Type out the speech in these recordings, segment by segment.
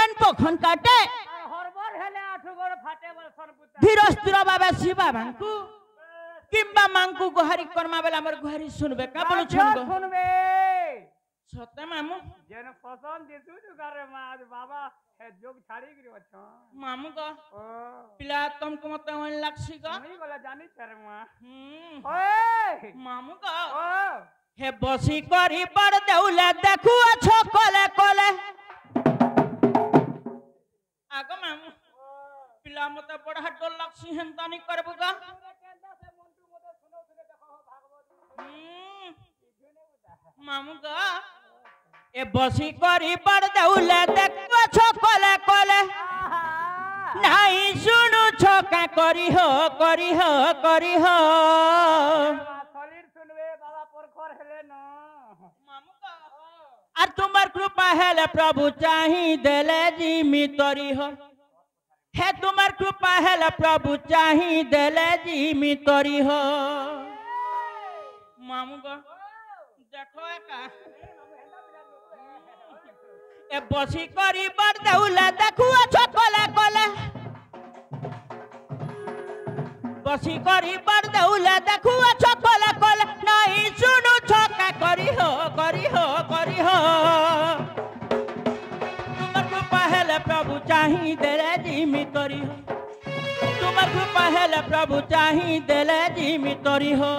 ten पखन काटे harbour हेले आठु गोड़ फाटे बल सरपुता धीरस्थिर भावे शिवा मांकु किंबा मांकु गुहारी कर्मा बेला हमर गुहारी सुनबे का बोलु छन सुनबे सत्य मामू जेन पसंद दिसु जुगारे मा आज बाबा हे जोग छाड़ी गिरी छ मामू का ओ पिला तुमको मत वन लक्षी का नहीं बोला जानी छर मा ओए मामू का ओ हे बसी करी पर देउले देखु अछो कोले कोले आगो मामू पिला मते बड़ा डर लक्षी हेंता नहीं करबो का मामू का ए बसी करी पर देउले देखु अछो कोले कोले नहीं सुनु छो का करी हो करी हो करी हो सलीर सुनबे बाबा परखर हेले न मामू का আর তোমার কৃপা হেলে প্রভু চাহি দেলে জিমি তরি হো হে তোমার কৃপা হেলে প্রভু চাহি দেলে জিমি তরি হো মামু গো দেখো একা এ বসি করি বড় দেউলে দেখু আছো কলে কলে বসি করি বড় দেউলে দেখু আছো কলে কলে নাই শুনু ছকা করি হো করি হো করি হো তোমার কৃপা হেলে প্রভু চাহি দেলে জিমি তরি হো তোমার কৃপা হেলে প্রভু চাহি দেলে জিমি তরি হো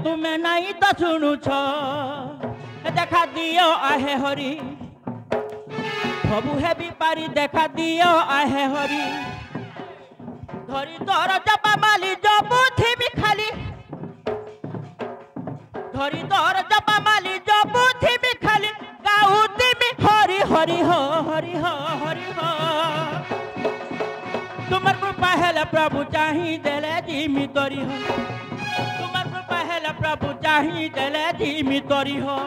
तुम्हें नहीं तो सुनु छो देखा दियो आहे हरि प्रभु है विपारी देखा दियो आहे हरि धरी तोर जपा माली जो बुद्धि भी खाली धरी तोर जपा माली जो बुद्धि भी खाली गाउती भी हरि हरि हो हरि हो हरि हो तुम्हार कृपा हेले प्रभु चाही देले जिमी तोरी हो तुम्हार कृपा हेले प्रभु चाही देले जिमी तोरी हो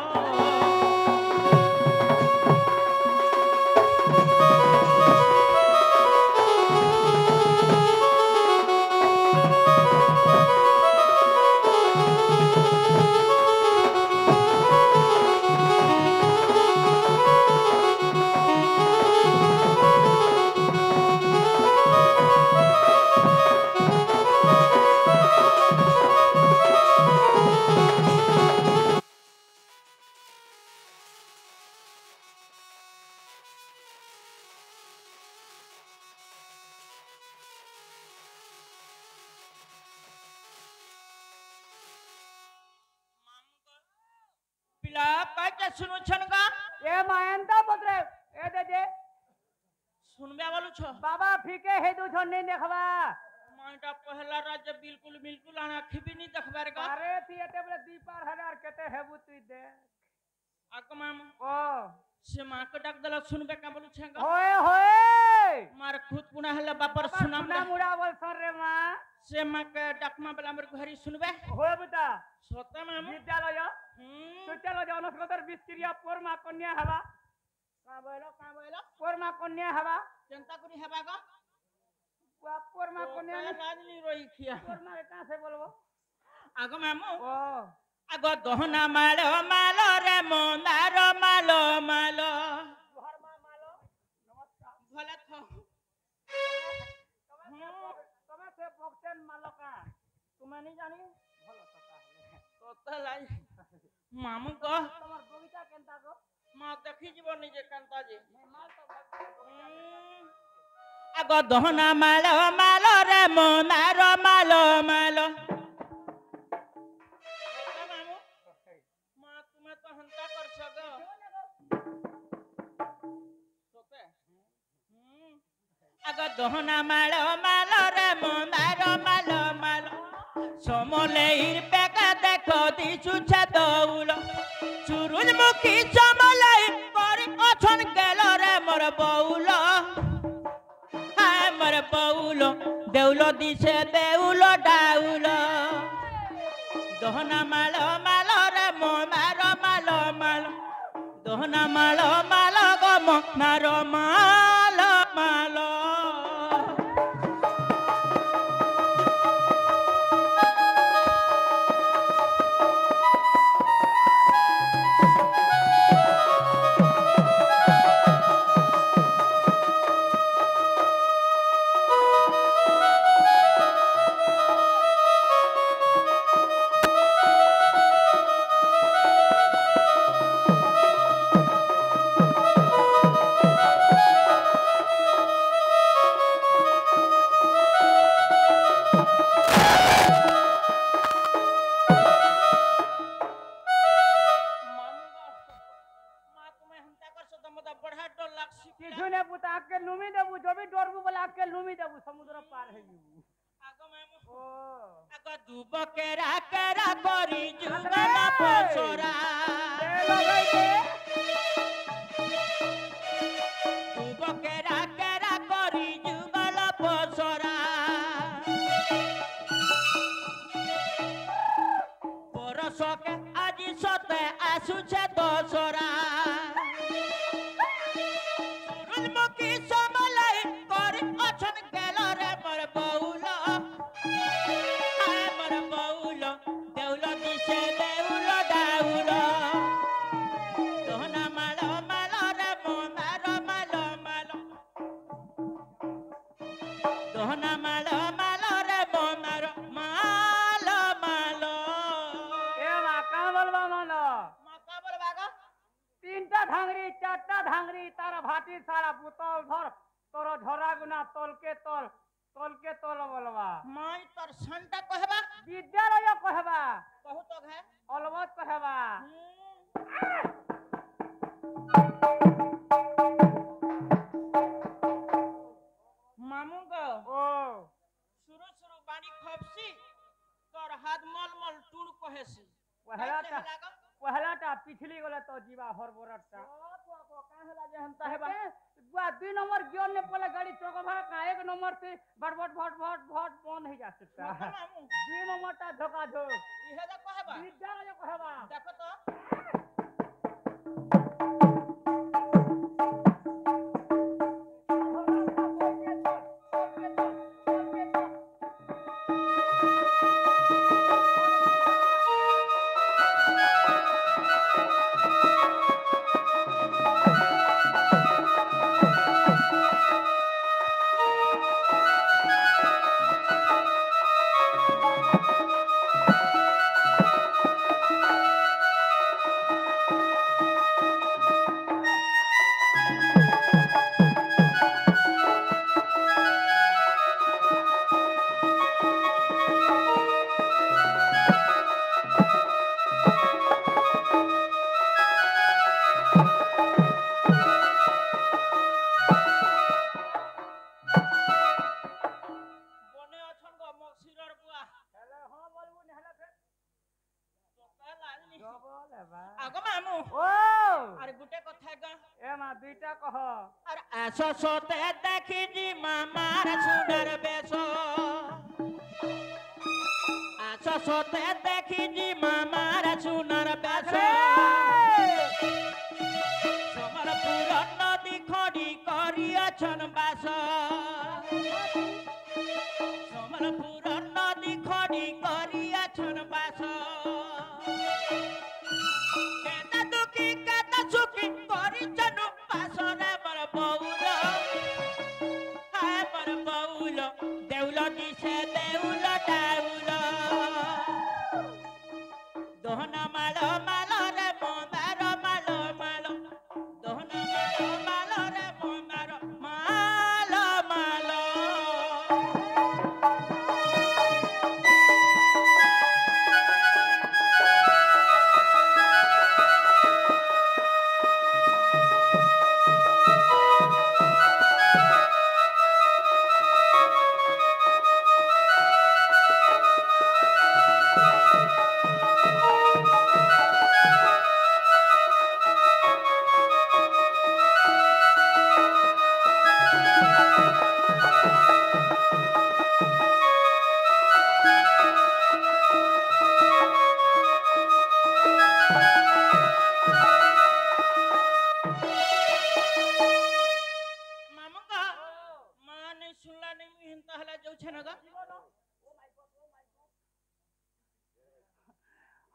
सुनु छनगा ए मायंता पत्रे ए दे सुनबे वालू छ बाबा फीके हे दु छ नहीं देखबा माइटा पहला राज्य बिल्कुल बिल्कुल आना खिबी नहीं देखबार का अरे थिएटर में 2,000 केते हेबु तू दे आकमाम ओ से मां को डाक दला सुनबे का बोलू छंगा होए होए मार खुद पुना हला बापर सुनाम सुना मुड़ा बोल सर रे मां से मां के डाकमा बेला हमर घरी सुनबे होए बेटा सत्य माम विद्यालय तो चलो जाओ नस्कतर 20 क्रिया पोरमा कन्या हवा का बोलो पोरमा कन्या हवा चिंता करी हवा का पोरमा कन्या राजली रोई खिया पोरमा कहां से बोलबो आगो मामू ओ आगो दहना मालो मालो रे मंदार मालो मालो घरमा मालो नमस्कार भले थो तमे से बक्सन मालो का तुम्हें नहीं जानी তোতে লাই মামু কহ তোমার বগিচা কেনতা গো মা দেখি জীব নিজে কান্তা যে মাল তো আগ দহনা মাল মাল রে মনার মাল মাল মামু মা তুমি তো হন্তা করছ গো তোতে আগ দহনা মাল মাল রে মনার মাল মাল সমলেইর পেকা দেখো দিছুছে দৌল চুরুলমুখী সমলাই করি অছন গেল রে মোর বউল হায় মোর বউল দেউল দিছে দেউল ডাউল দহনা মাল মাল রে মার মাল মাল দহনা মাল মাল গো মার মাল মাল কিছু নেবু তা আজকে লুমি দেবু যদি ডরবু বলে আজকে লুমি দেবু সমুদ্র পার হয়ে যাবু ও আগ দুব কেরা কেরা করি যুগল পসরা দুব কেরা কেরা করি যুগল পসরা পরশকে আজি সতে আসুছে দশরা চুরুলমুখী সমলাই করি অছন গেল রে মোর বউল হায় মোর বউল দেউল দিছে দেউল ডাউল দহনা মাল মাল রে মার মাল মাল দহনা মাল মাল রে মার মাল মাল এ মা কা বলবা মানো মা কা বলবা গো তিনটা ধাংরি চারটা ধাংরি তার ভাটি সারা পুতল ধর তোর ঝরা গুনা তলকে তল বলবা মাই তোর সনটা কহবা বিদ্যালয় কহবা কহু তো ঘে অলবত কহবা মামু গো ও শুরু শুরু বাড়ি খপসি তোর হাত মল মল টুড় কহেছি পহলাটা পিছলি গলে তো जीवा हरबरटा का होला जे हंता हेबा बुआ 2 नंबर गियर ने पहले गाड़ी चौकभा का 1 नंबर से भट बंद हो जा सकता है 2 नंबर ता धोखा धोक इहे द कहबा विद्यालय कहबा देखो तो आगो मामू ओ अरे गुटे कथा गा ए मा दुईटा कह अरे आसो सोते देखी जी मामार सुनर बेसो आसो सोते देखी जी मामार सुनर बेसो समरपुर नदी खड़ी करियछन बास समरपुर नदी खड़ी करियछन बास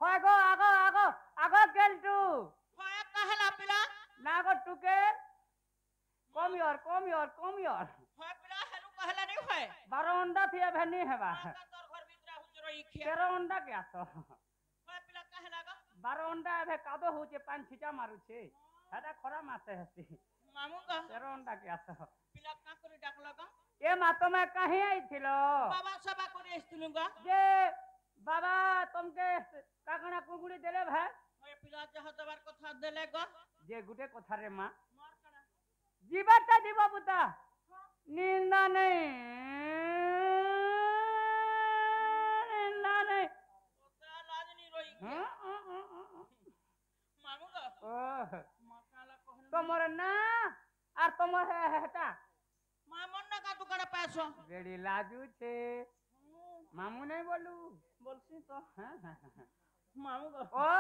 হয় গো আগো আগো আগো কেলটু হয় কাহলা পিলা না গো টুকে কম ইয়র হয় পিলা হেরু কাহলা নাই হয় 12 अंडा থিয়া ভেনি হেবা তোর ঘর ভিতরে হুজুর ইখিয়া 13 अंडा কে আস হয় পিলা কাহলা গো 12 अंडा এবে কাদো হচ্ছে পান ছিটা মারুছে সেটা খরা মাসে হেসি মামু গো 13 अंडा কে আস পিলা কা করে ডাকলা গো এ মা তুমি কাহি আইছিল বাবা সভা করে আসতুলু গো যে বাবা তোমাকে কাকনা কুকুড়ি দেলে ভাই হয় পিলা যাহ দেবার কথা দেলে গো যে গুটে কথা রে মা মার কানা জীবাটা দিব পুতা নিন্দা নেই নিন্দা নেই ওটা লাজনি রই মামু গো ও মাকালা কহন তোমার না আর তোমার হেটা মামন না কা দোকানে পাইছো বেড়ি লাজু ছে মামু নেই বলু বলছি তো হ্যাঁ মামু গো ও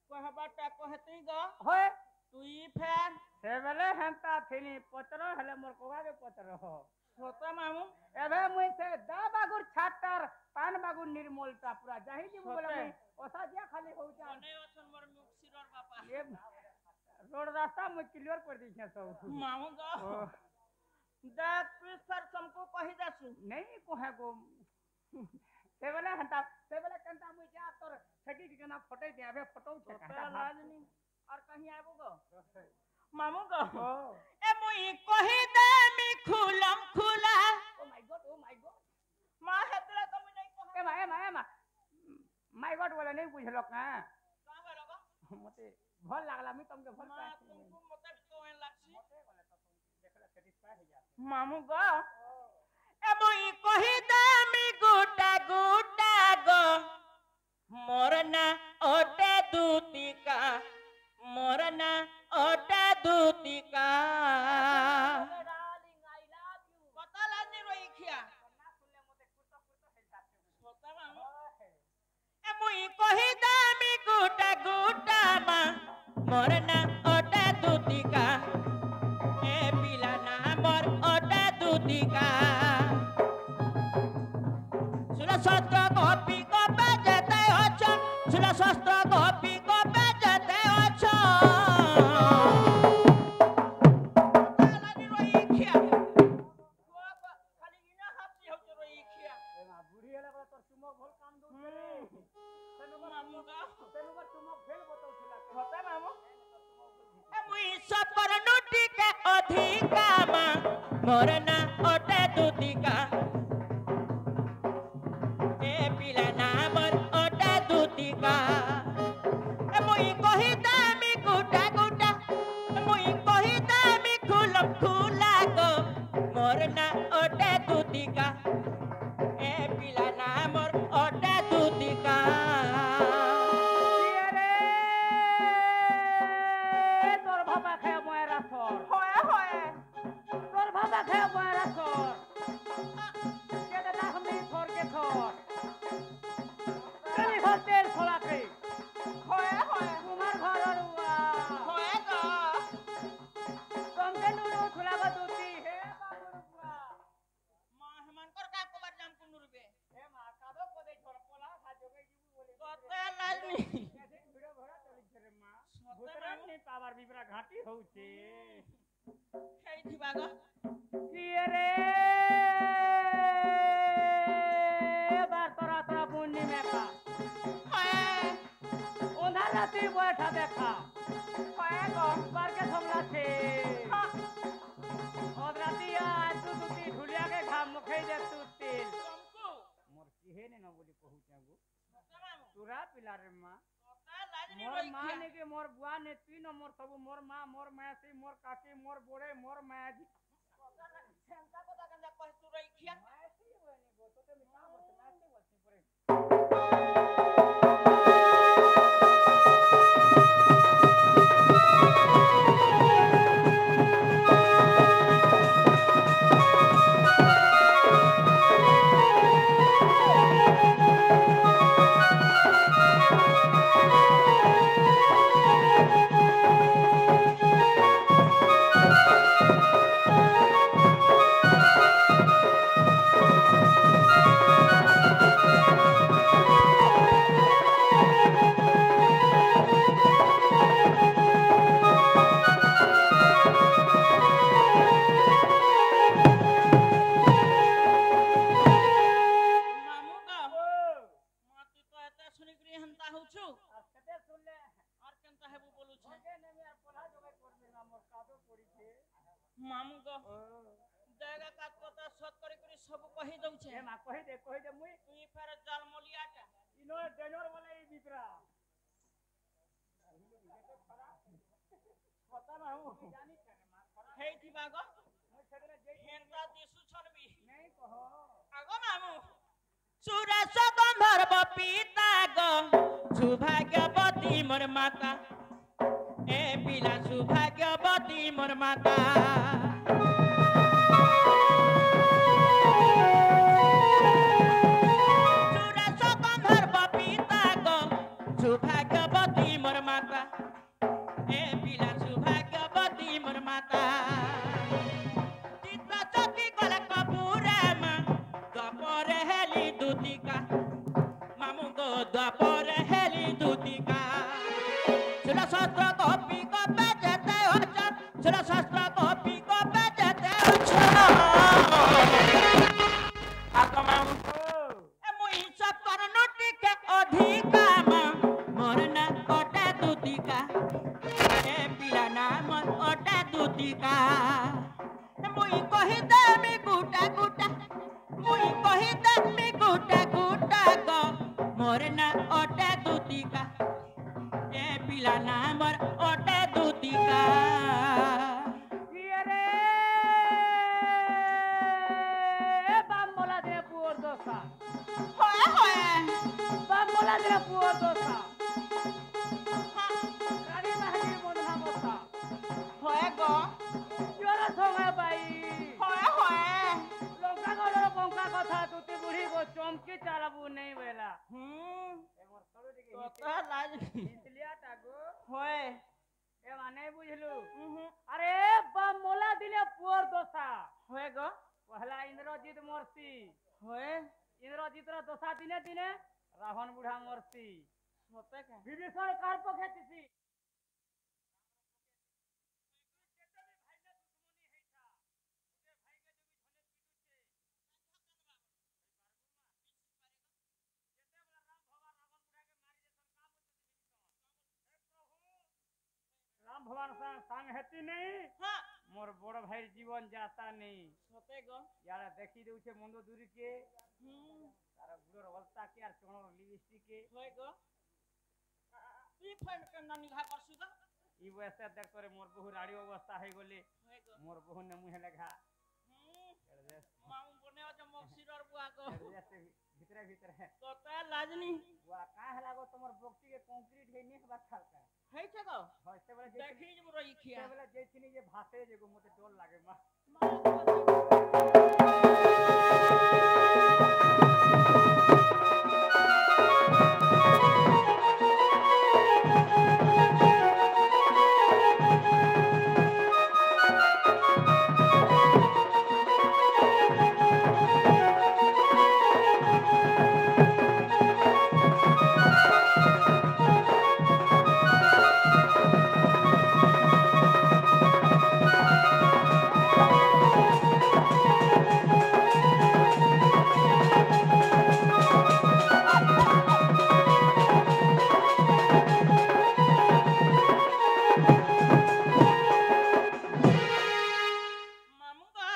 কহবাটা কহতেই গো হয় তুই ফেন সে বেলে হেন্তা থিনি পত্র হেলে মোর কোগাগে পত্র হ সতা মামু এবে মুই সে দা বাগুর ছাটার পান বাগুর নির্মলটা পুরা যাহি দিব বলে মুই ওসা দিয়া খালি হউছা মনে অছন মোর মুখ সিরর বাপা এ रोड रास्ता मुझे क्लियर कर दी सब मामू गो देख प्लीज सर तुमको कही दसु नहीं को है को सेवले हंता सेवले कंता मुझे जा तोर छकी के ना फोटो दे अबे फोटो छका लाजनी और कहीं आबो गो मामू गो ओ ए मुई कही दे मी खुलम खुला ओ माय गॉड मां हेतला तुम नहीं कह ए माय गॉड वाला नहीं बुझलो का का बोलो गो मते भल लागला मी तुमके भल मां तुमको मते तो एन लागसी मते बोले तो तुम देखला सैटिस्फाई हो जाते मामू गो ए मुई कही दे मी गुटा गुटा गो मोरना ओटे दूतिका मोरना ओटे Dutika darling I love you पता लाजनी रोई खिया ना सुनले मते कुर्ता हो जाते होता मामू ए मुई कही दे मी गुटा गुटा मा मोरना ओटे दूतिका ए पिला ना मोर ओटे दूतिका सुला सत्र कॉपी को बेचते हो सुला सत्र कॉपी को बेचते हो लानी रोई खिया खाली इना हाथी हो रोई खिया ए मा बुढ़ी हेला बड़ा तोर चुमक भल काम दउ मामू का तेनुबर चुमक फेल बताउ छला होता मामू ए मुई सपर नुटी के अधिका मा मोरना ओटे दूतिका ए पिला ना मोर ओटे दूतिका ए मुई कही दे मी गुटा गुटा ए मुई कही दे मी खुलम खुला गो मोरना ओटे दूतिका ए पिला ना मोर ओटे दूतिका তোর বাবা খায় ময়রা সর होए होए তোর বাবা খায় ময়রা সর কেটে না আমি সরকে সর কালি হতের ছলাকে होए होए তোমার ঘর রুয়া होए गो তোমাকে নুরু ছলাবা দুতি হে বাবুর বুয়া মা হেমানকর কা কবার জাম কুনুরবে হে মা কাদো কোদে ছড় পোলা সাজোগে জিবু বলে কতে লাজনি কেসে ভিডিও ভরা চলিছে রে মা বুতরান নি পাবার বিবরা ঘাটি হউছে হেই থিবা গো কি রে এবার তোরা তোরা বুন্নি মেকা होए ওনা রাতে বয়টা দেখা होए गो বারকে সমলাছে ওদরাতিয়া আজু দুটি ঢুলিয়াকে ঘাম মুখে দে তুতিল तुमको মোর কিহে নে না বলি কহু চাগু तमाम তুরা পিলারে মা कते लाजनी मोर रोई मां खिया ने के मोर बुआ ने तीन मोर सब मोर मां मोर मैसी मोर काकी मोर बोड़े मोर मैजी सेंटा को दागंदा कह तू रोई खिया मैसी बने गो तो ते मिटा बस मैसी बस परे হউছু আর সেতে শুনলে আর কেনতা হেবু বলুছে ওকে নেমে আর পোলা জবাই করবি না মোর কাদো পড়িছে মামু গো জায়গা কাট কথা সত করে করে সব কহি দউছে এ মা কই দে মুই তুই ফের জালমলিয়াটা ইনো ডেঞ্জর বলে এই বিপরা কথা না হু জানি কেন মা হেইতি বাগো মুই সেদিন যে হেনতা দিসু ছনবি নেই কহ আগো মামু সুরেশ গন্ধর্ব পিতা গো সৌভাগ্যবতী মোর মাতা এ পিলা সৌভাগ্যবতী মোর মাতা সুরেশ গন্ধর্ব পিতা গো সৌভাগ্যবতী মোর মাতা এ পিলা সৌভাগ্যবতী মোর মাতা চিত্র চকি গলে কপুরে মা দ্বাপরে হেলি দুতিকা মামু গো দ্বাপরে হেলি দুতিকা সুরা শাস্ত্র কপি কপে যেতে হচ্ছ সুরা শাস্ত্র কপি কপে যেতে হচ্ছ আগো মামু এ মুই হিসাব করনু টিকে অধিকা মা মোর না ওটা দুতিকা এ পিলা না মোর ওটা দুতিকা মুই কহি দেমি গুটা গুটা মুই কহি দেমি গুটা গুটা গো মোর না ওটা দুতিকা এ পিলা না মোর ওটা দুতিকা কিয়ে রে বামলা দে পুর দোসা হয় হয় বামলা দে পুর দোসা রানী মাহাজি বন্ধা বসা হয় গো জোর সঙ্গে বাই হয় হয় লঙ্কা গড়র বঙ্কা কথা তুতি বুড়ি গো চমকি চালাবু নেই বেলা এমর সরু দিকে তোতা লাজ হিতলিয়াটা গো হয় এ মানে বুঝলু আরে বামলা দিলে পুর দোসা হয় গো পহলা ইন্দ্রজিৎ মরছি হয় ইন্দ্রজিৎর দোসা দিনে দিনে রাবণ বুড়া মরছি সতে কে বিভীষণ কার পক্ষে দিছি রাম ভগবান সাং হেতি নেই হ্যাঁ মোর বড় ভাইয়ের জীবন যাতা নেই সতে গো যারা দেখি দেউছে মন্দ দূরকে তারা বুড়োর অবস্থা কে আর চোড়র লিপস্টিক কে হয় গো তুই ফাইন কেন নিঘা করছু গো ই বয়সে দেখ করে মোর বহু রাড়ি অবস্থা হয়ে গলে হয় গো মোর বহু নে মুহে লেখা মামু বনে আছে মক্সিরর বুয়া গো ভিতরে ভিতরে তোতা লাজনি বুয়া কা হেলা গো তোমার বক্তি কে কংক্রিট হেনি হবা ছালকা হেইছে গো হয় সে বলে দেখি যে মোর ইখিয়া সে বলে যেছিনি যে ভাসে যে গো মতে ডর লাগে মা মামু গো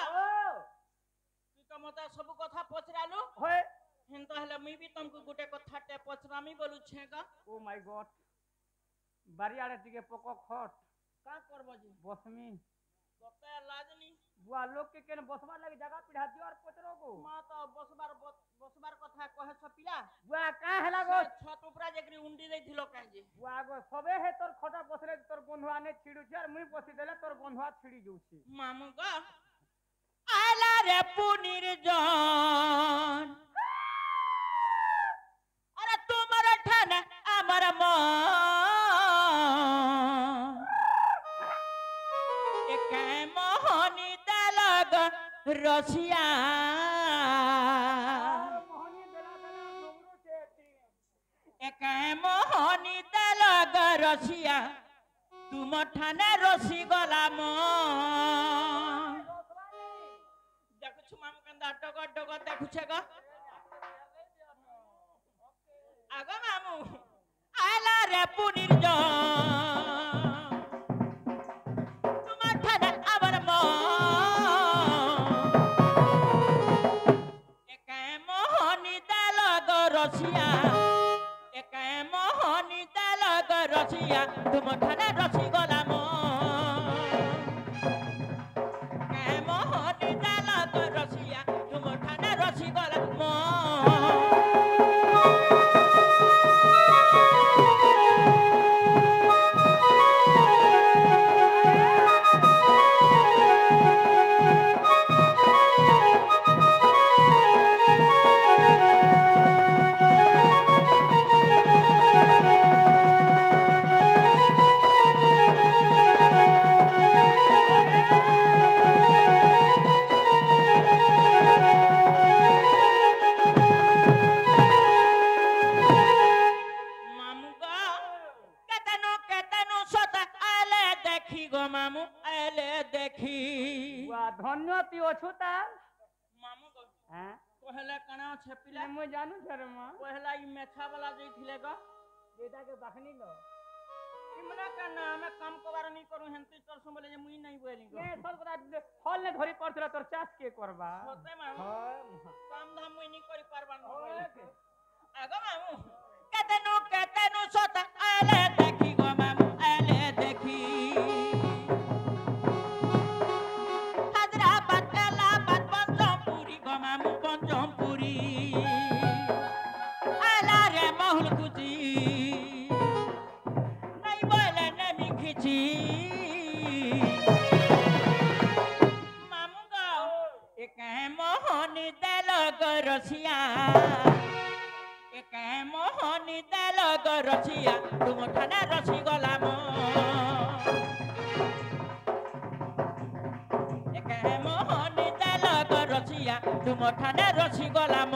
তুই তো মতে ସବୁ কথা পচরালু হয় হেনতা হেলে মুই বি তমকু গুটে কথাতে পচরামি বলুছে গো ও মাই গড বাড়িয়াড়ে টিকে পক খট কা করব যে বসমি তোতা লাজনি বুয়া লোক के केन बसবার লাগে জায়গা পিড়া দিও আর পচরো গো মা তো বসবার কথা কহে ছপিলা বুয়া কা হেলা গো ছত উপরা যেকরি উন্ডি দেইছিল কাই যে বুয়া গো সবে হে তোর খটা বসরে তোর বন্ধুয়া নে ছিড়ুছি আর মুই বসি দেলে তোর বন্ধুয়া ছিড়ি যাউছি মামু গো আলা রে পুনির জন আরে তোমার ঠানে আমার মন একে মোহনি দেলগ রসিয়া মোহনী বেলা বেলা নবরু চেতি একে মোহনি দেলগ রসিয়া তুম ঠানে রসি গলা মন দেখুছু মামু কেন্দা ডগর ডগর দেখুছে গো আগো মামু রে পুনির তোমার ঠানে আবার একাই মোহনী দেল রসিয়া একাই মোহনী দেল রসিয়া তোমার ঠানে রসি গলাম একাই মোহনী দেল রসিয়া তোমার ঠানে রসি গলাম धन्य ती अछुता मामू को हां पहले कना छपिला मैं जानू छरे मां पहला ई मेछा वाला जइथिले ग बेटा के बखनी लो इमना करना हमें काम कबार नहीं करू हेंती तोर संबले जे मुई नहीं बोली ग ए सब कदा फल ने धरी पड़तला तोर चास के करबा होते मामू हां काम धाम मुई नहीं करी पारबान आगो मामू केतनु सत आले देखी गो मामू आले देखी रसिया एक मोहनी देल रसिया तुम ठाने रसी गलाम एक मोहनी देल रसिया तुम ठाने रसी गलाम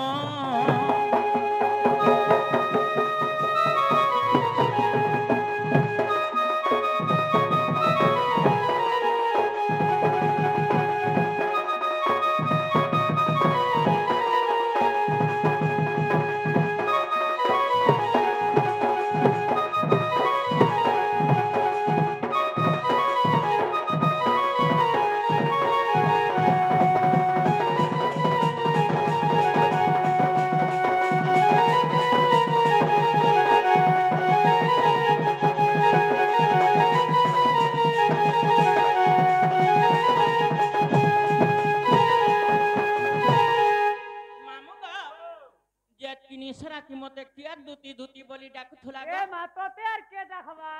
मते किया दूती दूती बोली डाकुथुला ए मा तो तेर के देखबा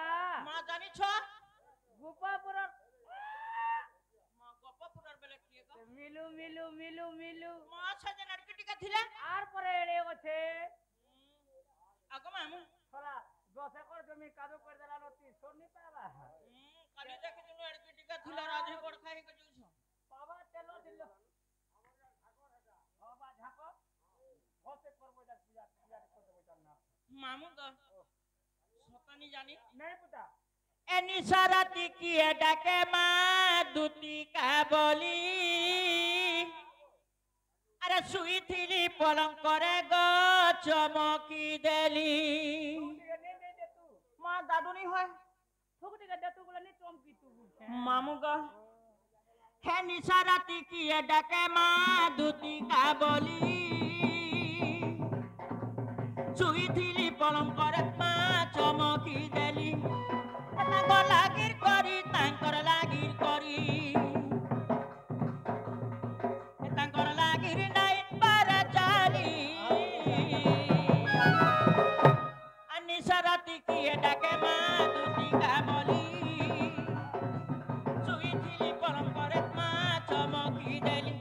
मा जानी छ गोपापुर मा गोपापुर बेले किए ग मिलू मिलू मिलू मिलू मा छ जे नटकटी का थिला आर परे एड़े गछे आगो मामू थोड़ा 10 एकड़ जमी कादो कर देला नती सोनी पाबा काली देखि दुनु नटकटी का थिला राधे कोड खाई के जुछ पाबा तेलो दिलो बाबा झाको होते करबो दा पूजा पूजा को देबो चलना मामू ग सतानी जानी नहीं पता एनी साराती किए डाके मा दूती का बोली अरे सुई थीली पलंग करे गो चमकी देली मां दादू नहीं होय थोक दिगा दतु गुला नहीं चमकी तू मामू ग है निसाराती किए डाके मा दूती का बोली सुई थीली पलंग करे मा चमकी देली तांकर लागिर करी तांकर लागिर करी तांकर लागिर नाई पारा चाली अन्नी सरती किए डाके मा दूती का बोली सुई थीली पलंग करे मा चमकी देली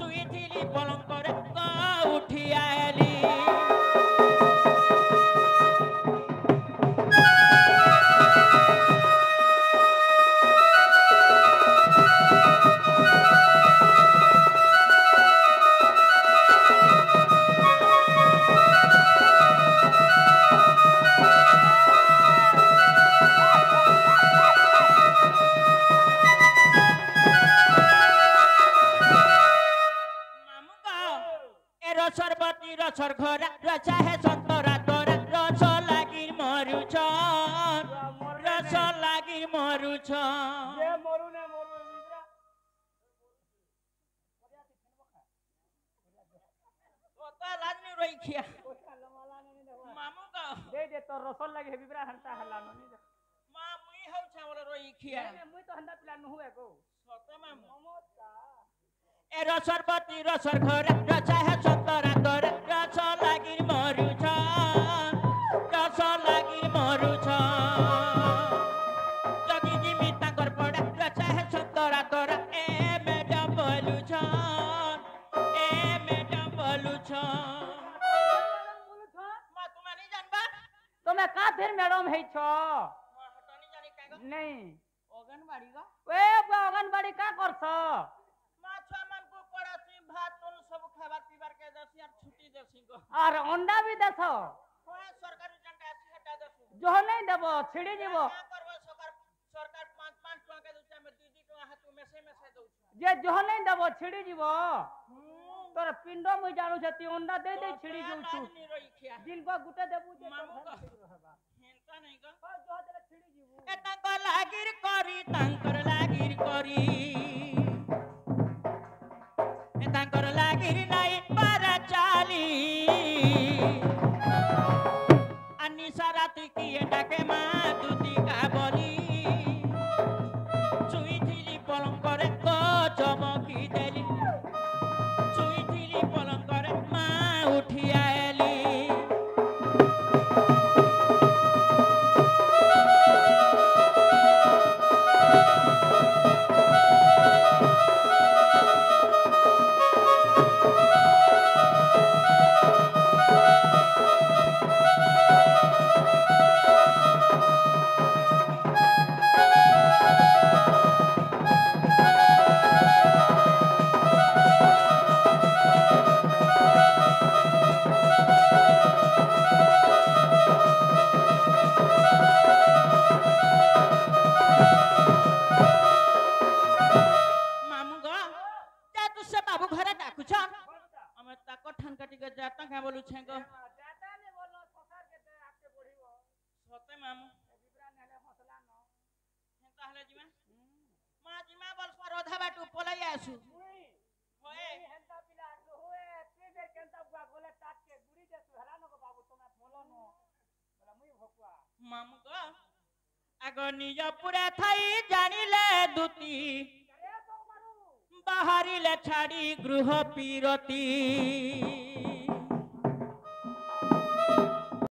सुई थीली पलंग करे क उठी आएली सरबती रसर घोरा रचा है संतरा तोरा रस लागिर मोर मरुछ ये मरु ने मरु बिब्रा तो लाज नहीं रोई खिया कोठा लमाला नहीं देखो मामू का दे तो रसोल लगे बिब्रा हंता हल्ला नहीं दे मा मुई हौ छ बोले रोई खिया नहीं मुई तो हंदा पिला न हुए को सते मामू ममता ए रसरपति रसर घर रचा है सतरा कर रस लागिर मरुछ रस लागिर मरुछ जगी जिमी ताकर पड़ा रचा है सतरा कर ए मैडम बोलुछ मा तुम नहीं जानबा तो मैं का फिर मैडम है छो मा हटनी जानी कागो नहीं ओगनबाड़ी का ए आंगनबाड़ी का करछ मा छुआ मन को पड़ासी भात तोल सब खाबार पीबार के दसी और छुट्टी दसी को और अंडा भी देछो होय सरकारी जंटा आसी हटा दसु जो नहीं देबो छिड़ी जीवो का करबो सरकार 5-5 टका के दूचा में 2-2 टका हाथ मेसे दउ जे जो नहीं देबो छिड़ी जीवो तोर पिंडो मुई जानू छ ती अंडा दे दे छिड़ी जीव छु नहीं रही खिया दिन को गुटे देबू जे मामू का हेबा हेंता नहीं का जो दे छिड़ी जीवू ए तांकर लागिर करी तांकर लागिर करी ए तांकर लागिर नाही पारा चाली अन्नी साराती की डाके मा दुती का बोली चुई थिली पलंग करे तो चमकी देली चुई थिली पलंग करे मा उठी आएली मामू गो जा तुसे बाबू घरे डाकुछ हमें ताको ठनकटी के जाता का बोलु छे गो दादा ने बोलो सकार के ते आके बढ़ीबो सते मामू बिब्रा नेले हसला न हेंता हले जिमा मा जिमा बोल पर रोधा बाटू पलाई आसु मुई होए हेंता पिला होए ते बेर केंता बुआ गोले टाट के गुड़ी दे तू हला न को बाबू तमे बोलो न बोला मुई भकुआ मामू गो आगो निज पूरा थाई जानिले दुती अरे तो मारू बाहरिले छाड़ी गृह पीरती